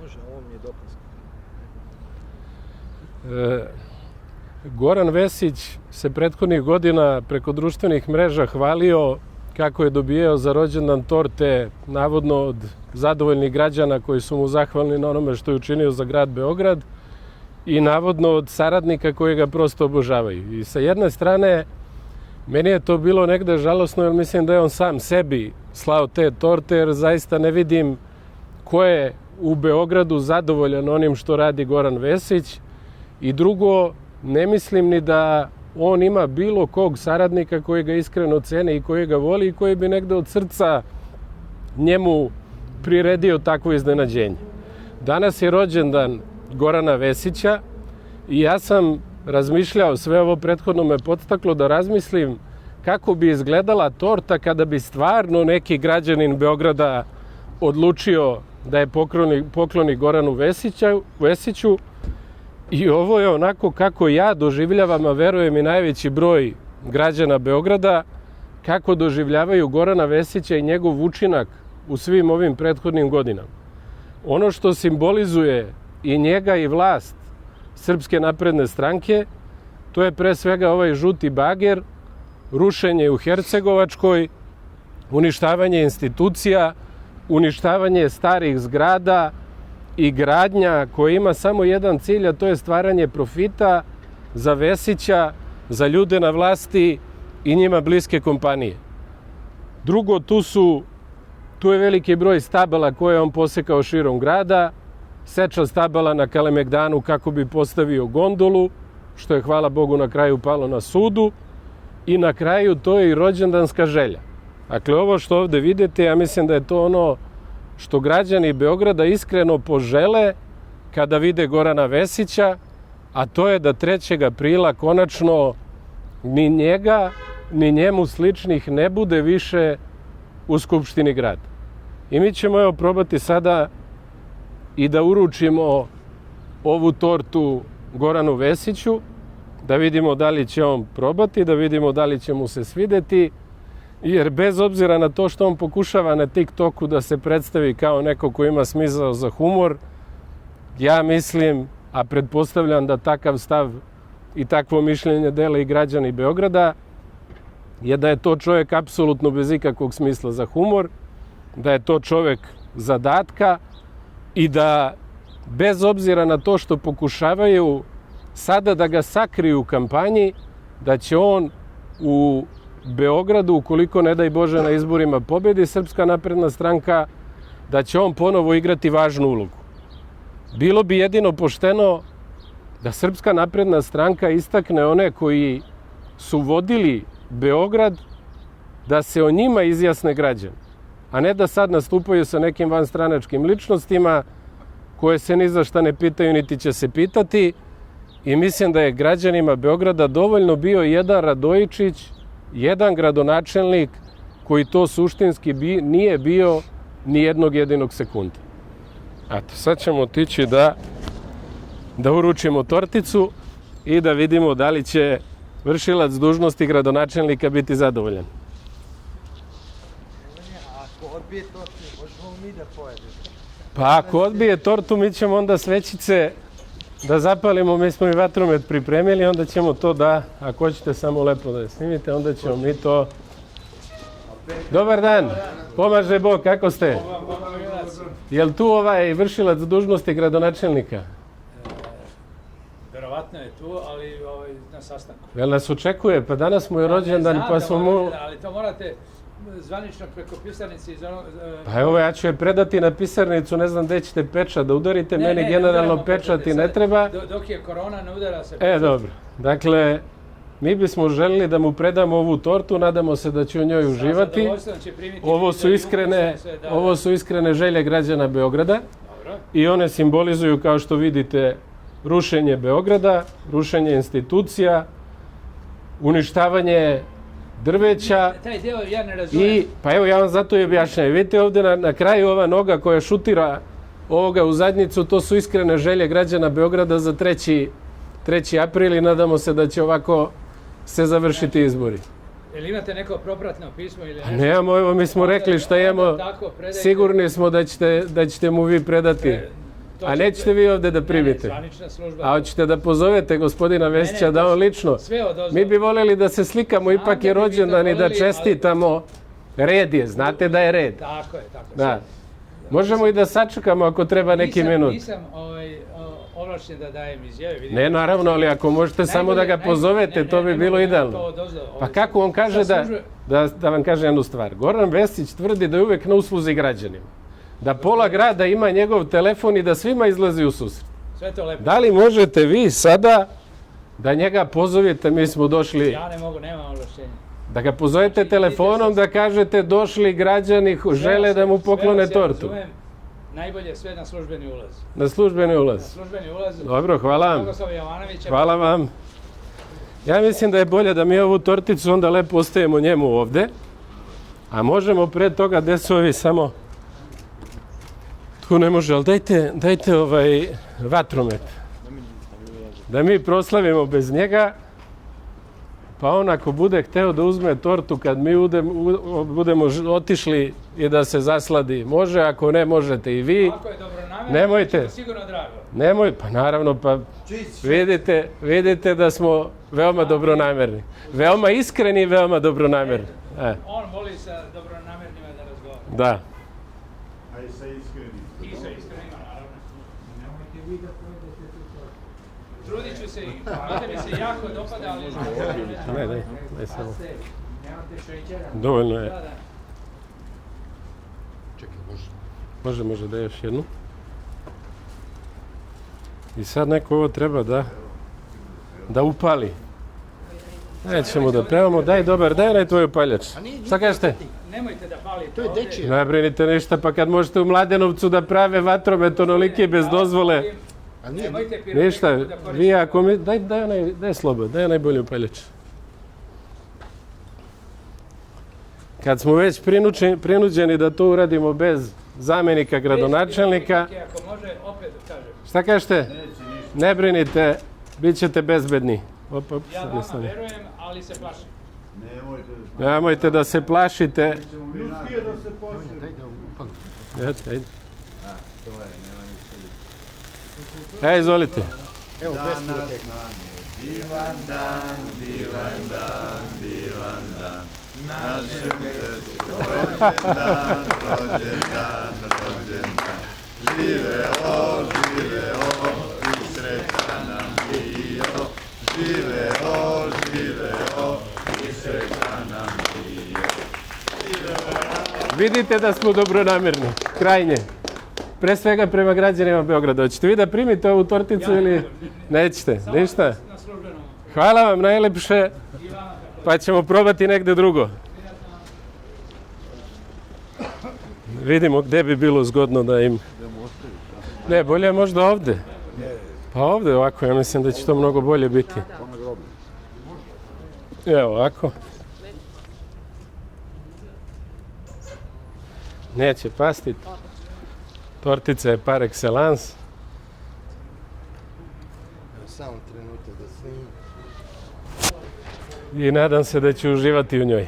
Može, ovo mi je dopunski. Goran Vesić se prethodnih godina preko društvenih mreža hvalio kako je dobijao za rođendan torte, navodno od zadovoljnih građana koji su mu zahvalni na onome što je učinio za grad Beograd i navodno od saradnika koji ga prosto obožavaju. I sa jedne strane, meni je to bilo negde žalosno, jer mislim da je on sam sebi slao te torte, jer zaista ne vidim ko je u Beogradu zadovoljan onim što radi Goran Vesić. I drugo, ne mislim ni da on ima bilo kog saradnika koji ga iskreno cene i koji ga voli i koji bi negde od srca njemu priredio takvo iznenađenje. Danas je rođendan Gorana Vesića i ja sam razmišljao, sve ovo prethodno me podstaklo da razmislim kako bi izgledala torta kada bi stvarno neki građanin Beograda odlučio da je pokloni Goranu Vesiću. I ovo je onako kako ja doživljavam, a verujem i najveći broj građana Beograda, kako doživljavaju Gorana Vesića i njegov učinak u svim ovim prethodnim godinama. Ono što simbolizuje i njega i vlast Srpske napredne stranke, to je pre svega ovaj žuti bager, rušenje u Hercegovačkoj, uništavanje institucija, uništavanje starih zgrada i gradnja koja ima samo jedan cilj, a to je stvaranje profita za Vesića, za ljude na vlasti i njima bliske kompanije. Drugo, tu je veliki broj stabala koje je on posekao širom grada, seča stabala na Kalemegdanu kako bi postavio gondolu, što je, hvala Bogu, na kraju palo na sudu, i na kraju to je i rođendanska želja. Dakle, ovo što ovde vidite, ja mislim da je to ono što građani Beograda iskreno požele kada vide Gorana Vesića, a to je da 3. aprila konačno ni njega, ni njemu sličnih ne bude više u Skupštini grada. I mi ćemo evo probati sada i da uručimo ovu tortu Goranu Vesiću, da vidimo da li će on probati, da vidimo da li će mu se svideti, jer bez obzira na to što on pokušava na TikToku da se predstavi kao neko ko ima smisao za humor, ja mislim, a pretpostavljam da takav stav i takvo mišljenje dele i građani Beograda, je da je to čovjek apsolutno bez ikakvog smisla za humor, da je to čovjek zadatka i da bez obzira na to što pokušavaju sada da ga sakriju u kampanji, da će on u Beogradu, ukoliko ne daj Bože na izborima pobedi Srpska napredna stranka, da će on ponovo igrati važnu ulogu. Bilo bi jedino pošteno da Srpska napredna stranka istakne one koji su vodili Beograd, da se o njima izjasne građani, a ne da sad nastupaju sa nekim vanstranačkim ličnostima koje se ni za šta ne pitaju niti će se pitati. I mislim da je građanima Beograda dovoljno bio jedan Radojičić, jedan gradonačelnik koji to suštinski nije bio ni jednog jedinog sekunda. Eto, sad ćemo otići da uručimo torticu i da vidimo da li će vršilac dužnosti gradonačelnika biti zadovoljan. Ako odbije tortu, možemo mi da pojedemo. Pa ako odbije tortu, mi ćemo onda svećice da zapalimo, mi smo i vatromet pripremili, onda ćemo to da, ako hoćete samo lepo da je snimite, onda ćemo mi to... Dobar dan, pomaže Bog, kako ste? Jel tu vršilac dužnosti gradonačelnika? Verovatno je tu, ali na sastanku. Jel nas očekuje? Pa danas mu je rođendan, pa smo mu... Ali to morate zvanično preko pisarnice iz onog... Pa evo, ja ću je predati na pisarnicu, ne znam gde ćete pečat da udarite, meni generalno pečati ne treba. Dok je korona, ne udara se pečat. Dobro. Dakle, mi bismo želeli da mu predamo ovu tortu, nadamo se da će u njoj uživati. Ovo su iskrene želje građana Beograda i one simbolizuju, kao što vidite, rušenje Beograda, rušenje institucija, uništavanje drveća. Taj deo ja ne razumijem. Pa evo, ja vam zato i objašnjam. Vidite ovde na kraju ova noga koja šutira ovoga u zadnjicu, to su iskrene želje građana Beograda za 3. april i nadamo se da će ovako se završiti izbori. Jel imate neko propratno pismo ili nešto? Nemamo, evo mi smo rekli šta imamo, sigurni smo da ćete mu vi predati A nećete vi ovde da primite? Zvanična služba. A hoćete da pozovete gospodina Vesića da on lično? Sve odozdo. Mi bi voljeli da se slikamo, ipak je rođendan i da čestitamo. Red je, znate da je red. Tako je, tako je. Da. Možemo i da sačekamo ako treba neki minut. Nisam ovlašćen da dajem izjave. Vidim. Ne, naravno, ali ako možete samo da ga pozovete, to bi bilo idealno. Pa kako on kaže da vam kaže jednu stvar. Goran Vesić tvrdi da je uvek na usluzi građanima. Da pola grada ima njegov telefon i da svima izlazi u susret. Sve to lepo. Da li možete vi sada da njega pozovete, mi smo došli... Ja ne mogu, nemam ovlašćenja. Da ga pozovete telefonom, da kažete došli građani, žele da mu poklone tortu. Najbolje sve na službeni ulaz. Na službeni ulaz. Na službeni ulaz. Dobro, hvala vam. Bogoslav Jovanović. Hvala vam. Ja mislim da je bolje da mi ovu torticu onda lepo ostavimo njemu ovde. A možemo pre toga, gde su ovi samo... Tu ne može, ali dajte vatromet. Da mi proslavimo bez njega. Pa on ako bude hteo da uzme tortu kad mi budemo otišli i da se zasladi, može, ako ne možete i vi. Ako je dobronamerno, nemojte. Sigurno drago. Pa naravno, pa vidite da smo veoma dobronamerni. Veoma iskreni i veoma dobronamerni. On voli sa dobronamernima da razgovara. Da. A i sa iskrenim. I sa iskrenima, naravno. Nemojte vi da povedete tu tortu. Trudit ću se i mada mi se jako dopada, ali... Ne samo. Nemate šećera. Dovoljno je. Da. Čekaj, može da je još jednu. I sad neko ovo treba da upali. Nećemo da pevamo. Daj onaj tvoj upaljač. Šta kažete? Nemojte da palite. To je dečije. Ne brinite ništa, pa kad možete u Mladenovcu da prave vatromet onoliki bez dozvole. Ništa, vi ako mi... Daj slobo, daj najbolji upaljač. Kad smo već prinuđeni da to uradimo bez zamenika gradonačelnika... Ako može, opet kažem. Šta kažete? Ne brinite, bit ćete bezbedni. Ja vama verujem, ali se plašim. Nemojte da se plašite. Uspije da se posljedi. Ajde. Ajde, izvolite. Evo, pesmu da tekne. Divan dan, divan dan, divan dan. Našem srcu rođendan, rođendan, rođendan. Živeo i srećan nam bio. Živeo i srećan nam bio. Vidite da smo dobronamerni, krajnje. Pre svega prema građanima Beograda. Hoćete vi da primite ovu torticu ili nećete? Ništa? Hvala vam najlepše, pa ćemo probati negde drugo. Vidimo gde bi bilo zgodno da im... Ne, bolje je možda ovde. Pa ovde ovako, ja mislim da će to mnogo bolje biti. Evo ovako. Neće pasti. Tortica je par excellence. Samo trenutak da snimim. I nadam se da će uživati u njoj.